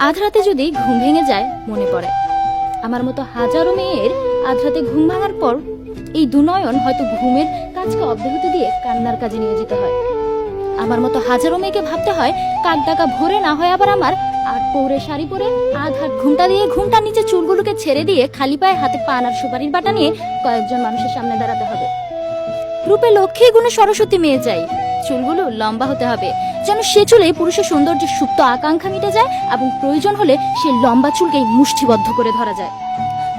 আধ রাতে যদি ঘুম ভেঙে যায় মনে পড়ে আমার মতো হাজারো মেয়ের আধ রাতে ঘুম ভাঙার পর এই দুনয়ন হয়তো ঘুমের কাজকে অব্যাহতি দিয়ে কান্নার কাজে নিয়োজিত হয়। আমার মতো হাজারো মেয়েকে ভাবতে হয় কাক ডাকা ভোরে না হয় আবার আমার আট পৌরে শাড়ি পরে আধ হাত ঘুমটা দিয়ে ঘুমটার নিচে চুলগুলোকে ছেড়ে দিয়ে খালি পায়ে হাতে পান আর সুপারির বাটা নিয়ে কয়েকজন মানুষের সামনে দাঁড়াতে হবে। রূপে লক্ষ্মী গুণে সরস্বতী মেয়ে চাই, চুলগুলো লম্বা হতে হবে যেন সে চুলে পুরুষের সৌন্দর্যের সুপ্ত আকাঙ্ক্ষা মিটে যায় এবং প্রয়োজন হলে সে লম্বা চুলকেই মুষ্টিবদ্ধ করে ধরা যায়।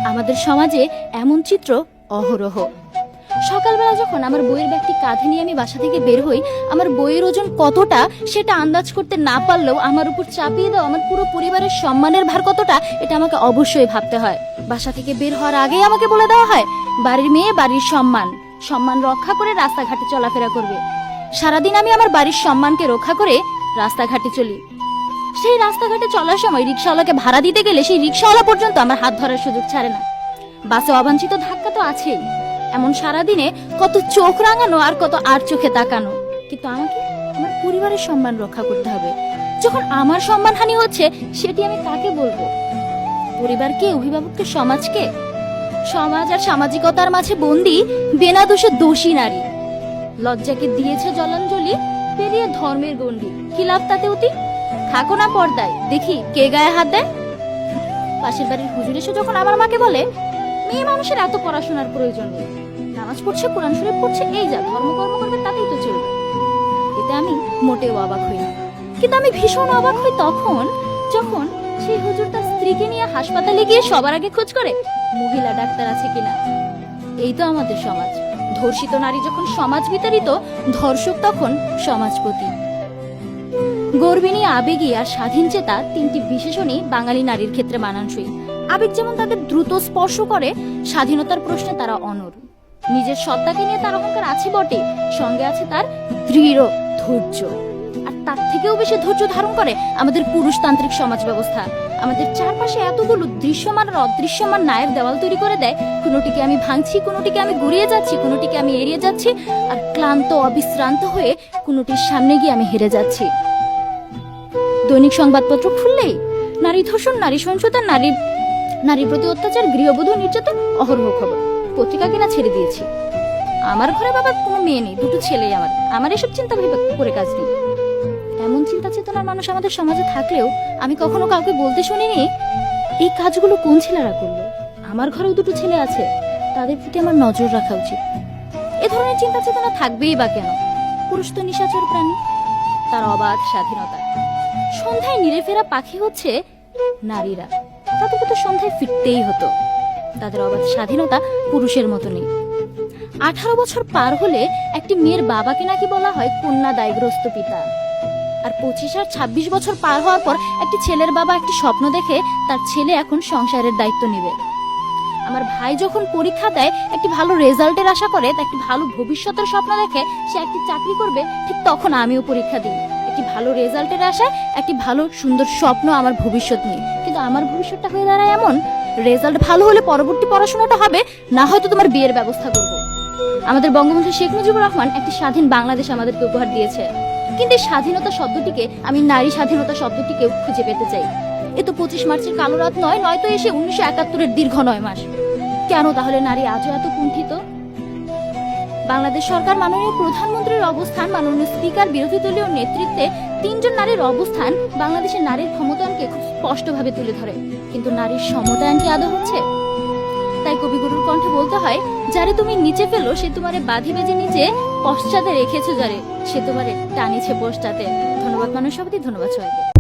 আমাদের সমাজে এমন চিত্র অহরহ। সকালবেলা যখন আমার বইয়ের ব্যাগটি কাঁধে নিয়ে আমি বাসা থেকে বের হই, আমার বইয়ের ওজন কতটা সেটা আন্দাজ করতে না পারলেও আমার উপর চাপিয়ে দাও আমার পুরো পরিবারের সম্মানের ভার কতটা এটা আমাকে অবশ্যই ভাবতে হয়। বাসা থেকে বের হওয়ার আগেই আমাকে বলে দেওয়া হয় বাড়ির মেয়ে বাড়ির সম্মান রক্ষা করে রাস্তাঘাটে চলাফেরা করবে। সারাদিন আমি আমার বাড়ির সম্মানকে রক্ষা করে রাস্তাঘাটে চলি। সেই রাস্তাঘাটে চলার সময় রিক্সাওয়ালাকে ভাড়া দিতে গেলে সেই রিক্সাওয়ালা পর্যন্ত আমার হাত ধরার সুযোগ ছাড়ে না। বাসে অবাঞ্ছিত ধাক্কা তো আছেই, এমন সারাদিনে কত চোখ রাঙানো আর কত আর চোখে তাকানো। কিন্তু আমাকে আমার পরিবারের সম্মান রক্ষা করতে হবে। যখন আমার সম্মানহানি হচ্ছে সেটি আমি কাকে বলবো? পরিবারকে, অভিভাবককে, সমাজকে? সমাজ আর সামাজিকতার মাঝে বন্দী বেনা দোষে দোষী নারী। লজ্জাকে দিয়েছে জলাঞ্জলি, পেরিয়ে ধর্মের গণ্ডি। কি লাভ তাতে অতি? থাকো না পর্দায়, দেখি কে গায়ে হাত দেয়। পাশের বাড়ির হুজুর এসে যখন আমার মাকে বলে মেয়ে মানুষের এত পড়াশোনার প্রয়োজন নেই, নামাজ পড়ছে, কোরআন শরীফ পড়ছে, এই যা ধর্মকর্ম করবে তাতেই তো চলবে, এতে আমি মোটেও অবাক হই না। কিন্তু আমি ভীষণ অবাক হই তখন যখন সেই হুজুর তার স্ত্রীকে নিয়ে হাসপাতালে গিয়ে সবার আগে খোঁজ করে মহিলা ডাক্তার আছে কিনা। এই তো আমাদের সমাজ। ধর্ষিত নারী যখন সমাজ বিতাড়িত, ধর্ষক তখন সমাজপতি। গর্বিণী, আবেগী আর স্বাধীন চেতা তিনটি বিশেষণই বাঙালি নারীর ক্ষেত্রে মানানসই। আবেগ যেমন তাদের দ্রুত স্পর্শ করে, স্বাধীনতার প্রশ্নে তারা অনড়। নিজের সত্তাকে নিয়ে তার অহংকার আছে বটে, সঙ্গে আছে তার দৃঢ় ধৈর্য। আর তার থেকেও বেশি ধৈর্য ধারণ করে আমাদের পুরুষতান্ত্রিক সমাজ ব্যবস্থা। আমাদের চারপাশে এতগুলো দৃশ্যমান আর অদৃশ্যমান নায়ের দেওয়াল তৈরি করে দেয়। কোনোটিকে আমি ভাঙছি, কোনোটিকে আমি গড়িয়ে যাচ্ছি, কোনোটিকে আমি এড়িয়ে যাচ্ছি, আর ক্লান্ত অবিশ্রান্ত হয়ে কোনোটির সামনে গিয়ে আমি হেরে যাচ্ছি। দৈনিক সংবাদপত্র খুললেই নারী ধর্ষণ, নারী সহিংসতা, নারীর প্রতি অত্যাচার, গৃহবধূ নির্যাতন, অহরহ খবর। পত্রিকা কিনা ছেড়ে দিয়েছি। আমার ঘরে বাবা কোনো মেয়ে নেই, দুটো ছেলেই আমার এসব চিন্তা ভেবে করে কাজ নেই। এমন চিন্তা চেতনার মানুষ আমাদের সমাজে থাকলেও আমি কখনো কাউকে বলতে শুনিনি এই কাজগুলো কোন ছেলেরা করলো। আমার ঘরেও দুটো ছেলে আছে, তাদের প্রতি আমার নজর রাখা উচিত। এ ধরনের চিন্তা চেতনা থাকবেই বা কেন? পুরুষ তো নিশাচর প্রাণী, তার অবাধ স্বাধীনতা। সন্ধ্যায় নিরে ফেরা পাখি হচ্ছে নারীরা, তাদেরকে তো সন্ধ্যায় ফিরতেই হতো। তাদের অবাধ স্বাধীনতা পুরুষের মতো নেই। 18 বছর পার হলে একটি মেয়ের বাবাকে নাকি বলা হয় কন্যা দায়গ্রস্ত পিতা। আর 25 আর 26 বছর পার হওয়ার পর একটি ছেলের বাবা একটি স্বপ্ন দেখে তার ছেলে এখন সংসারের দায়িত্ব নেবে। আমার ভাই যখন পরীক্ষা দেয়, একটি ভালো রেজাল্টের আশা করে, একটি ভালো ভবিষ্যতের স্বপ্ন দেখে সে একটি চাকরি করবে, ঠিক তখন আমিও পরীক্ষা দিই একটি ভালো রেজাল্টের আশায়, একটি ভালো সুন্দর স্বপ্ন আমার ভবিষ্যৎ নিয়ে। কিন্তু আমার ভবিষ্যৎটা হয়ে দাঁড়ায় এমন, রেজাল্ট ভালো হলে পরবর্তী পড়াশোনাটা হবে, না হয়তো তোমার বিয়ের ব্যবস্থা করব। আমাদের বঙ্গবন্ধু শেখ মুজিবুর রহমান একটি স্বাধীন বাংলাদেশ আমাদেরকে উপহার দিয়েছে, কিন্তু স্বাধীনতা শব্দটিকে আমি নারী স্বাধীনতা শব্দটিকেও খুঁজে পেতে চাই। এ তো 25 মার্চের কালো রাত নয়, নয়তো এসে 1971-এর দীর্ঘ 9 মাস। কেন তাহলে নারী আজও এত কুণ্ঠিত? বাংলাদেশ সরকার, মাননীয় প্রধানমন্ত্রীর অবস্থান, মাননীয় স্পিকার, বিরোধী দলীয় নেতৃত্বে 3 জন নারীর অবস্থান বাংলাদেশের নারীর ক্ষমতায়নকে খুব স্পষ্টভাবে তুলে ধরে। কিন্তু নারীর সমতায়ন কি আদৌ হচ্ছে? তাই কবিগুরুর কণ্ঠে বলতে হয়, যারে তুমি নিচে ফেলো সে তোমারে বাঁধি বেজে নিচে, পশ্চাতে রেখেছো যারে সে তোমারে টানিছে পশ্চাতে। ধন্যবাদ মানব সভাপতি, ধন্যবাদ সবাইকে।